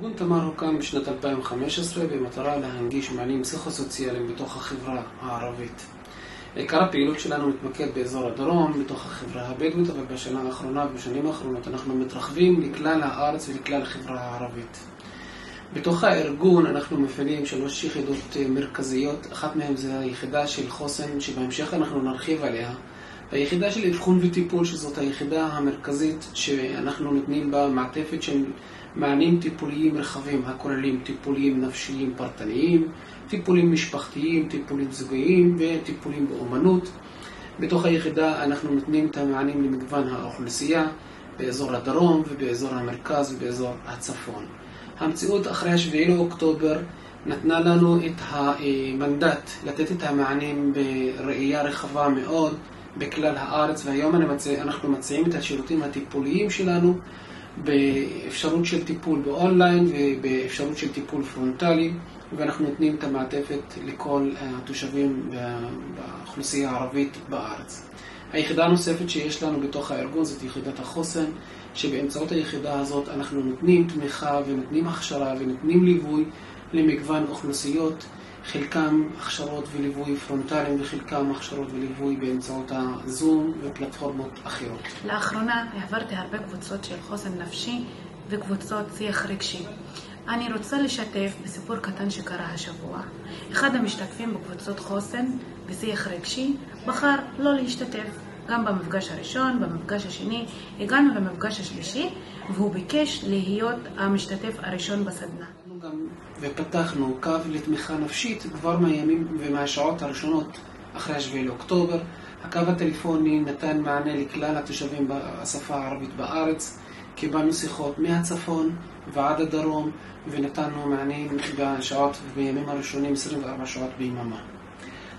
ארגון תמר הוקם בשנת 2015 במטרה להנגיש מענים פסיכוסוציאליים בתוך החברה הערבית. עיקר הפעילות שלנו מתמקד באזור הדרום, בתוך החברה הבדואית, אבל בשנה האחרונה ובשנים האחרונות אנחנו מתרחבים לכלל הארץ ולכלל החברה הערבית. בתוך הארגון אנחנו מפעילים 3 יחידות מרכזיות, אחת מהן זה היחידה של חוסן שבהמשך אנחנו נרחיב עליה, והיחידה של אבחון וטיפול שזאת היחידה המרכזית שאנחנו נותנים בה מעטפת של מענים טיפוליים רחבים הכוללים טיפולים נפשיים פרטניים, טיפולים משפחתיים, טיפולים זוגיים וטיפולים באומנות. בתוך היחידה אנחנו נותנים את המענים למגוון האוכלוסייה באזור הדרום ובאזור המרכז ובאזור הצפון. המציאות אחרי 7 לאוקטובר נתנה לנו את המנדט לתת את המענים בראייה רחבה מאוד בכלל הארץ, והיום אנחנו מציעים את השירותים הטיפוליים שלנו באפשרות של טיפול באונליין ובאפשרות של טיפול פרונטלי, ואנחנו נותנים את המעטפת לכל התושבים באוכלוסייה הערבית בארץ. היחידה הנוספת שיש לנו בתוך הארגון זאת יחידת החוסן, שבאמצעות היחידה הזאת אנחנו נותנים תמיכה ונותנים הכשרה ונותנים ליווי למגוון אוכלוסיות, חלקם הכשרות וליווי פרונטליים וחלקם הכשרות וליווי באמצעות הזום ופלטפורמות אחרות. לאחרונה העברתי הרבה קבוצות של חוסן נפשי וקבוצות שיח רגשי. אני רוצה לשתף בסיפור קטן שקרה השבוע. אחד המשתתפים בקבוצות חוסן ושיח רגשי בחר לא להשתתף. גם במפגש הראשון, במפגש השני, הגענו למפגש השלישי, והוא ביקש להיות המשתתף הראשון בסדנה. ופתחנו קו לתמיכה נפשית כבר מהימים ומהשעות הראשונות אחרי 7 לאוקטובר. הקו הטלפוני נתן מענה לכלל התושבים בשפה הערבית בארץ. קיבלנו שיחות מהצפון ועד הדרום, ונתנו מענים בשעות ובימים הראשונים 24 שעות ביממה.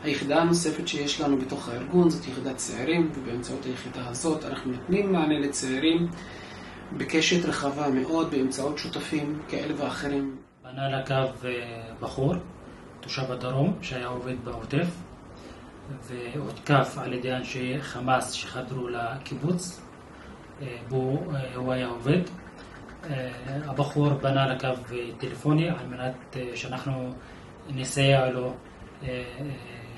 היחידה הנוספת שיש לנו בתוך הארגון זאת יחידת צעירים, ובאמצעות היחידה הזאת אנחנו נותנים מענה לצעירים בקשת רחבה מאוד באמצעות שותפים כאלה ואחרים. פנה לקו בחור, תושב הדרום שהיה עובד בעוטף, והותקף על ידי אנשי חמאס שחדרו לקיבוץ בו הוא היה עובד. הבחור פנה לקו טלפוני על מנת שאנחנו נסייע לו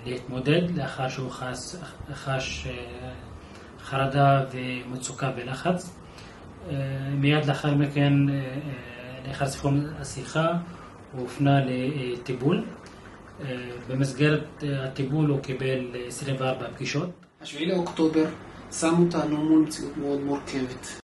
להתמודד לאחר שהוא חש חרדה ומצוקה ולחץ. מיד לאחר מכן, לאחר סיכום השיחה, הוא הופנה לטיפול. במסגרת הטיפול הוא קיבל 24 פגישות. 7 לאוקטובר שם אותנו מול מציאות מאוד מורכבת.